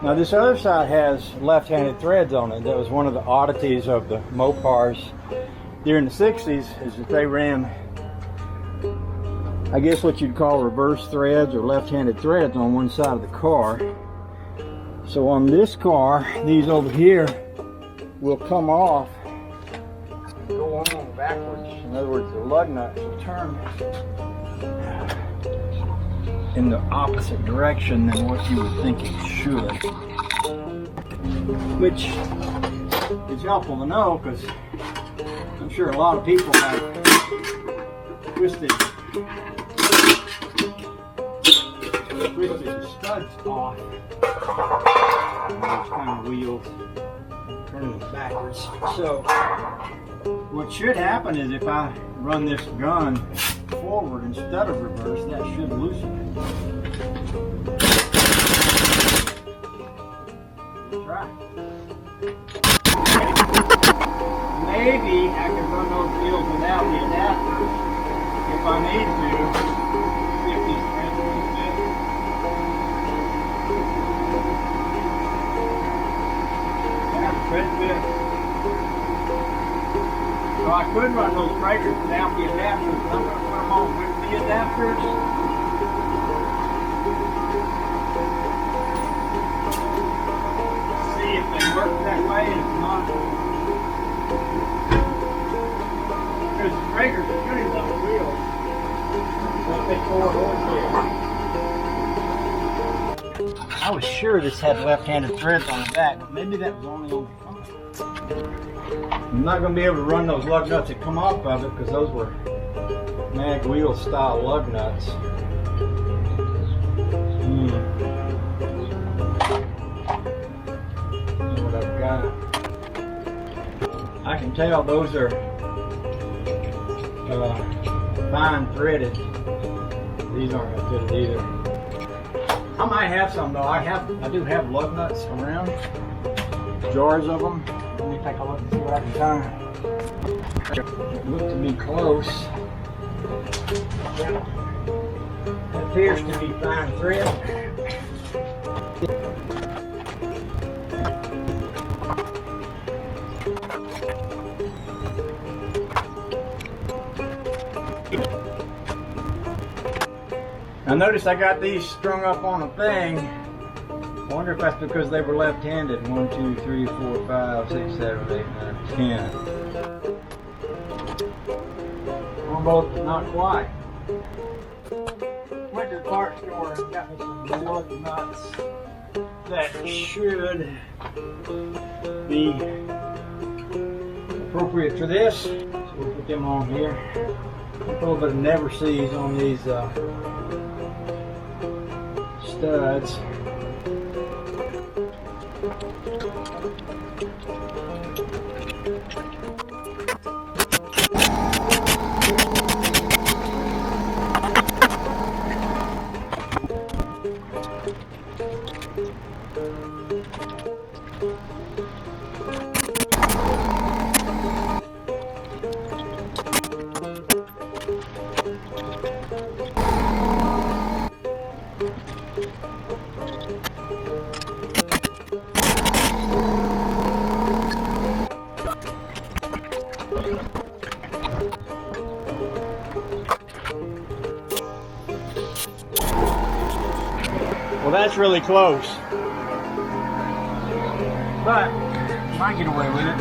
Now this other side has left-handed threads on it. That was one of the oddities of the Mopars during the 60s, is that they ran, I guess what you'd call reverse threads or left-handed threads on one side of the car. So on this car, these over here will come off, go on backwards. In other words, the lug nuts will turn in the opposite direction than what you would think it should, which is helpful to know because I'm sure a lot of people have twisted the studs off those kind of wheels, turning them backwards. So what should happen is if I run this gun forward instead of reverse, that should loosen it. Try. Maybe I can run those wheels without the adapter if I need to. See if these threads will fit. Yeah, thread fit. So I could run those breakers without the adapters, but I'm going to put them on with the adapters. See if they work that way, and if not, because the breakers are pretty low wheels. What they forward or I was sure this had left-handed threads on the back, but maybe that was only on the front. I'm not going to be able to run those lug nuts that come off of it because those were mag wheel style lug nuts. What I've got. I can tell those are fine threaded. These aren't going to fit it either. I might have some though. I do have lug nuts around, jars of them. Let me take a look and see what I can find. Look to be close. That appears to be fine thread. I noticed I got these strung up on a thing. I wonder if that's because they were left-handed. 1, 2, 3, 4, 5, 6, 7, 8, 9, 10. Almost not quite. Went to the parts store and got me some lug nuts that should be appropriate for this. So we'll put them on here. A little bit of never sees on these studs. Well, that's really close, but I might get away with it.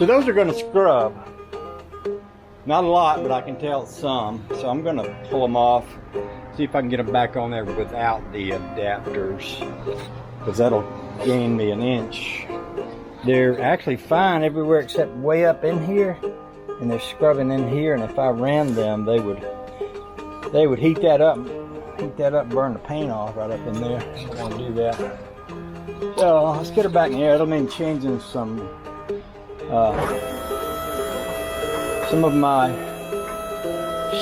So those are going to scrub. Not a lot, but I can tell some. So I'm going to pull them off, see if I can get them back on there without the adapters, because that'll gain me an inch. They're actually fine everywhere except way up in here, and they're scrubbing in here, and if I ran them, they would heat that up, burn the paint off right up in there. I don't want to do that. So let's get her back in here. It'll mean changing some of my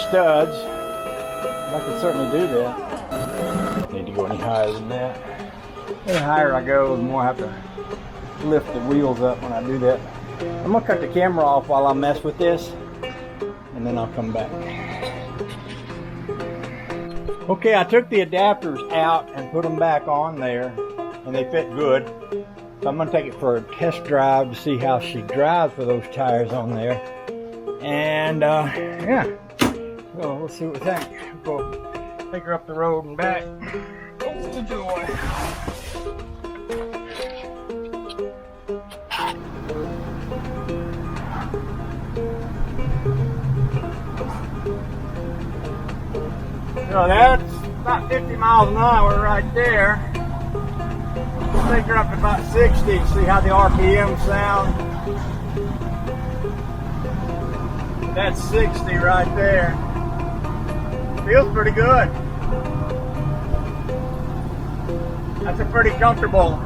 studs. I can certainly do that. Don't need to go any higher than that. The higher I go, the more I have to lift the wheels up when I do that. I'm gonna cut the camera off while I mess with this, and then I'll come back. Okay, I took the adapters out and put them back on there, and they fit good. So I'm gonna take it for a test drive to see how she drives with those tires on there. And yeah, so we'll see what we think. We'll go take her up the road and back. Oh joy. So that's about 50 miles an hour right there. Let's take her up to about 60 and see how the RPM sound. That's 60 right there. Feels pretty good. That's a pretty comfortable,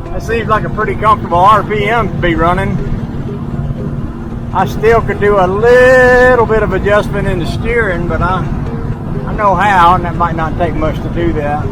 that seems like a pretty comfortable RPM to be running. I still could do a little bit of adjustment in the steering, but I know how, and that might not take much to do that.